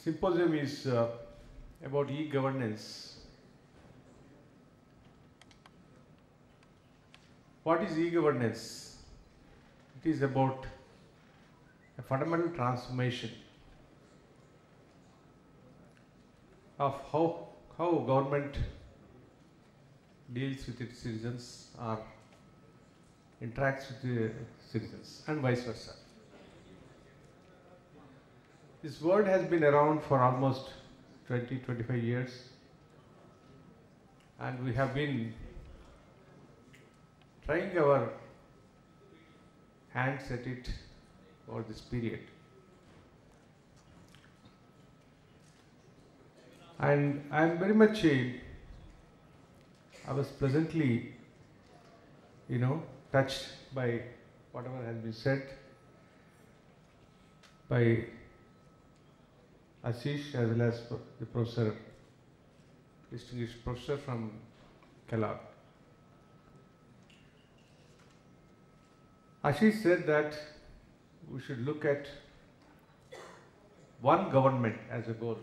symposium is about e-governance. What is e-governance? It is about a fundamental transformation of how government deals with its citizens or interacts with the citizens and vice versa. This word has been around for almost 20-25 years, and we have been trying our hands at it over this period. And I am very much, I was pleasantly, touched by whatever has been said by Ashish as well as the professor, distinguished professor from Kellogg. Ashish said that we should look at one government as a goal.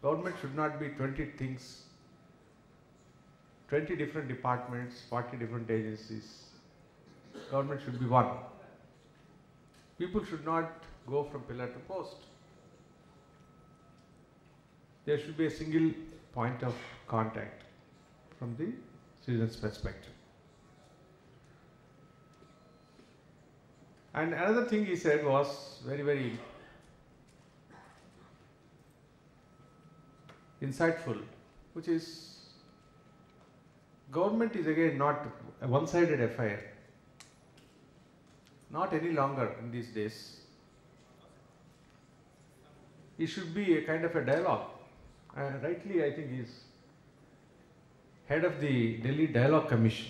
Government should not be 20 things, 20 different departments, 40 different agencies. Government should be one. People should not go from pillar to post. There should be a single point of contact from the citizen's perspective. And another thing he said was very, very insightful, which is government is again not a one-sided affair. Not any longer in these days. It should be a kind of a dialogue. Rightly, I think he is head of the Delhi Dialogue Commission.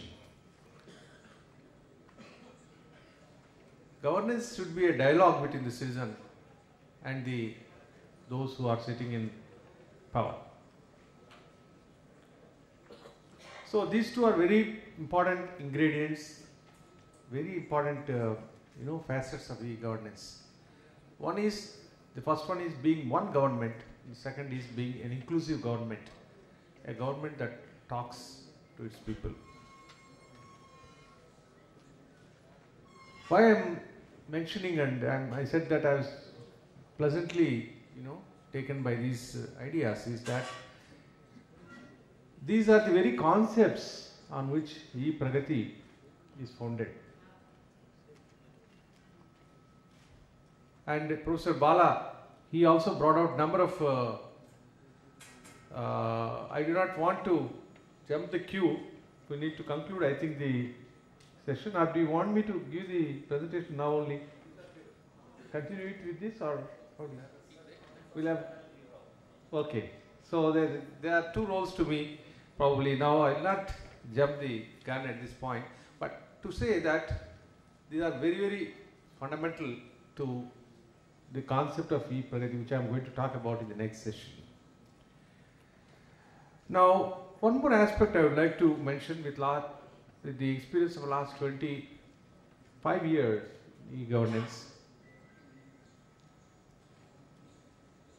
Governance should be a dialogue between the citizen and those who are sitting in power. So these two are very important ingredients, very important facets of e-governance. The first one is being one government, the second is being an inclusive government, a government that talks to its people. Why I am mentioning, and I said that I was pleasantly taken by these ideas, is that these are the very concepts on which ePragati is founded. And Professor Bala, he also brought out number of, I do not want to jump the queue. We need to conclude, I think, the session, or do you want me to give the presentation now only? Continue it with this, or we'll have, okay. So there are two roles to me, probably. Now I will not jump the gun at this point, but to say that these are very, very fundamental to the concept of ePragati, which I am going to talk about in the next session. Now, one more aspect I would like to mention with the experience of the last 25 years e-governance.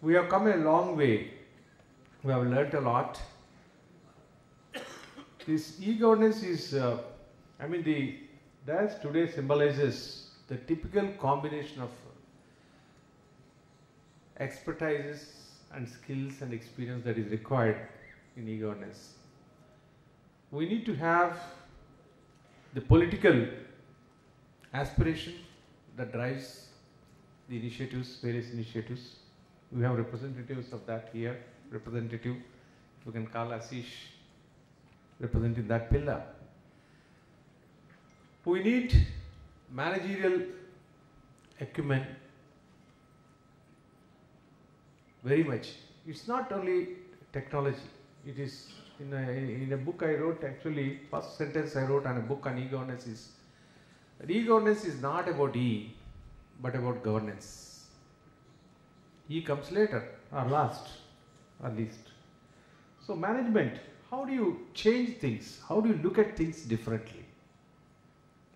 We have come a long way. We have learnt a lot. This e-governance is, the dais today symbolizes the typical combination of expertises and skills and experience that is required in e-governance. We need to have the political aspiration that drives the initiatives, various initiatives. We have representatives of that here, representative, we can call Ashish, representing that pillar. We need managerial acumen very much. It's not only technology. It is in a book I wrote, actually, first sentence I wrote on a book on e-governance is that e-governance is not about E, but about governance. E comes later or last or least. So management, how do you change things? How do you look at things differently,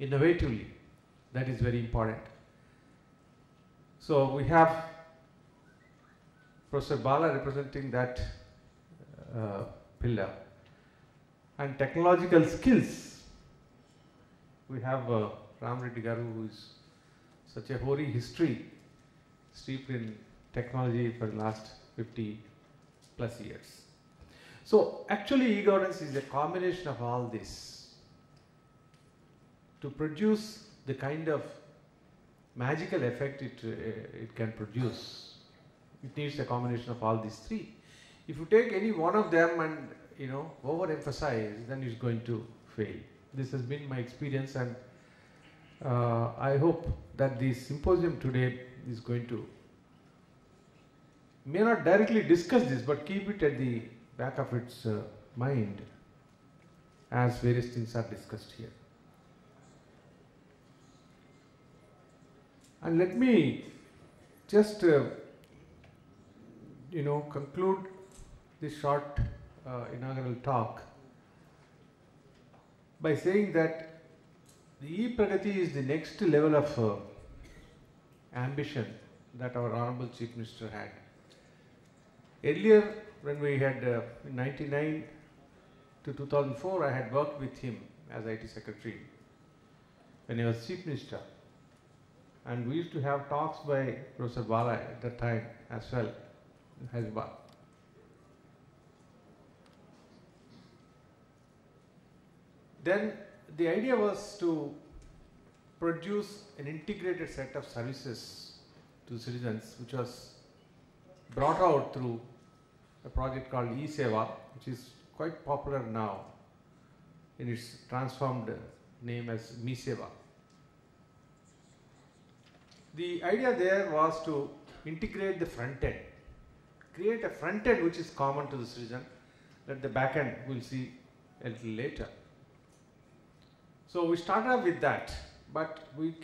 innovatively? That is very important. So we have Professor Bala representing that pillar. And technological skills, we have Ram Reddy Garu, who is such a hoary history, steeped in technology for the last 50 plus years. So actually e-governance is a combination of all this to produce the kind of magical effect it can produce. It needs a combination of all these three. If you take any one of them and overemphasize, then it's going to fail. This has been my experience, and I hope that the symposium today is going to, may not directly discuss this, but keep it at the back of its mind as various things are discussed here. And let me just conclude this short inaugural talk by saying that the e-Pragati is the next level of ambition that our Honorable Chief Minister had. Earlier, when we had in 1999 to 2004, I had worked with him as IT Secretary when he was Chief Minister. And we used to have talks by Professor Bala at that time as well in Hyderabad. Then the idea was to produce an integrated set of services to citizens, which was brought out through a project called eSeva, which is quite popular now in its transformed name as Mee Seva. The idea there was to integrate the front end, create a front end which is common to the citizen, that the back end we'll see a little later. So we started off with that, but we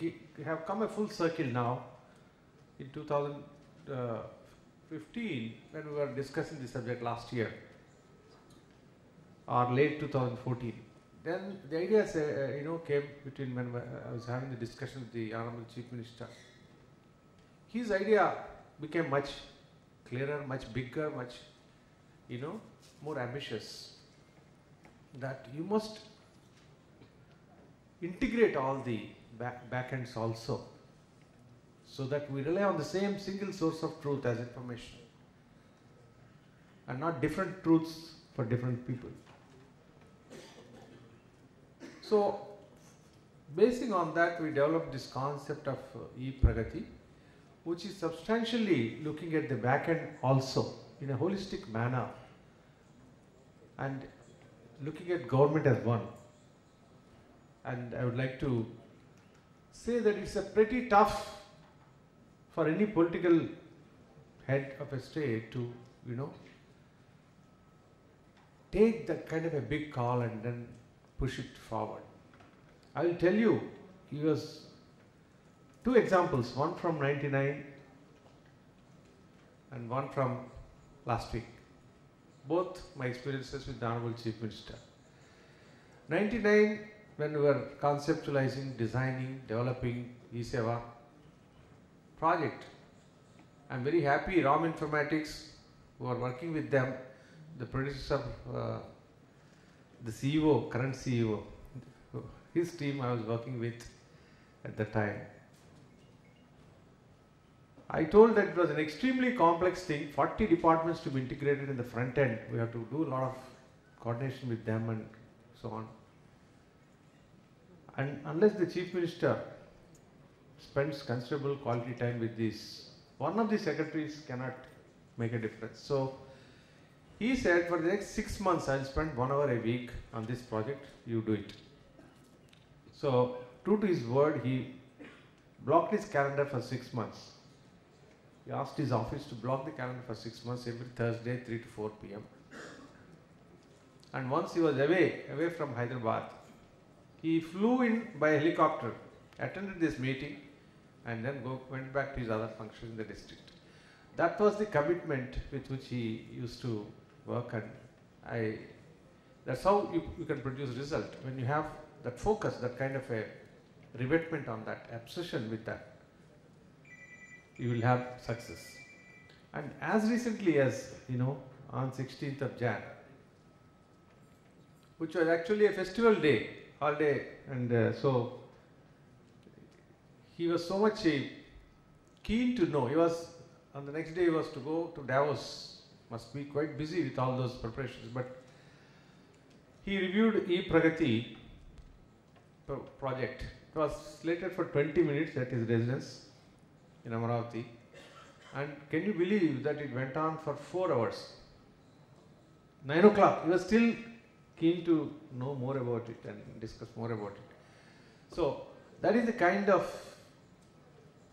have come a full circle now in 2015 when we were discussing the subject last year, or late 2014. Then the idea came between when I was having the discussion with the Honorable Chief Minister. His idea became much clearer, much bigger, much more ambitious, that you must integrate all the back ends also, so that we rely on the same single source of truth as information and not different truths for different people. So basing on that, we developed this concept of e-Pragati, which is substantially looking at the back end also in a holistic manner and looking at government as one. And I would like to say that it's a pretty tough for any political head of a state to, take that kind of a big call and then push it forward. I will tell you, he was two examples, one from 99 and one from last week. Both my experiences with the Honorable Chief Minister. 99, when we were conceptualizing, designing, developing eSeva project, I'm very happy ROM Informatics, who are working with them, the producers of the CEO, current CEO, his team I was working with at the time. I told that it was an extremely complex thing, 40 departments to be integrated in the front end. We have to do a lot of coordination with them and so on. And unless the Chief Minister spends considerable quality time with this, one of the secretaries cannot make a difference. So he said, for the next 6 months, I'll spend 1 hour a week on this project, you do it. So true to his word, he blocked his calendar for 6 months. He asked his office to block the calendar for 6 months every Thursday, 3 to 4 p.m. And once he was away from Hyderabad, he flew in by helicopter, attended this meeting, and then went back to his other functions in the district. That was the commitment with which he used to work, and that's how you can produce result. When you have that focus, that kind of a rivetment on that, obsession with that, you will have success. And as recently as, on 16th of Jan, which was actually a festival day, holiday, and so he was so much keen to know. He was, on the next day he was to go to Davos, must be quite busy with all those preparations, but he reviewed e-Pragati project. It was slated for 20 minutes at his residence in Amaravati, and can you believe that it went on for 4 hours? 9 o'clock, he was still keen to know more about it and discuss more about it. So that is the kind of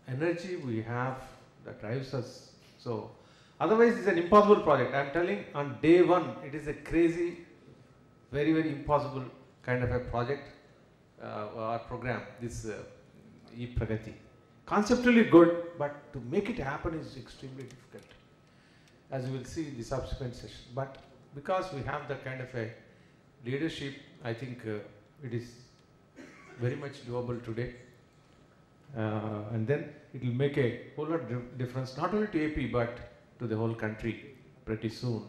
energy we have that drives us. So otherwise it's an impossible project. I am telling, on day one it is a crazy, very, very impossible kind of a project or program, this e-Pragati. Conceptually good, but to make it happen is extremely difficult, as you will see in the subsequent session. But because we have that kind of a leadership, I think it is very much doable today. And then it will make a whole lot of difference, not only to AP but to the whole country pretty soon.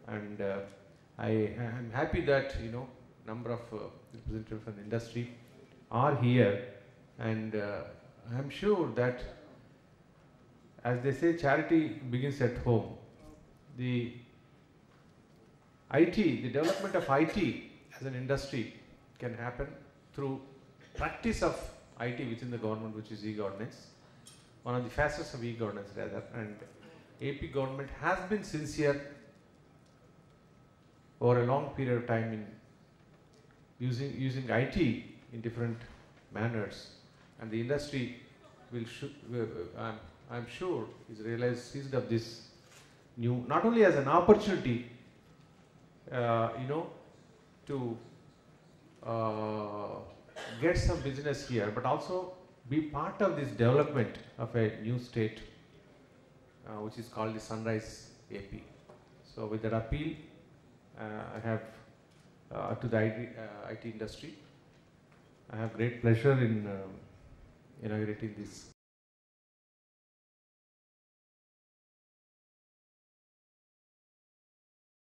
And I am happy that number of representatives from the industry are here, and I am sure that, as they say, charity begins at home. The IT, the development of IT as an industry can happen through practice of IT within the government, which is e-governance, one of the facets of e-governance rather. And AP government has been sincere over a long period of time in using IT in different manners, and the industry will I'm sure is seized of this new, not only as an opportunity to get some business here, but also be part of this development of a new state which is called the Sunrise AP. So with that appeal, I have to the IT industry, I have great pleasure in inaugurating this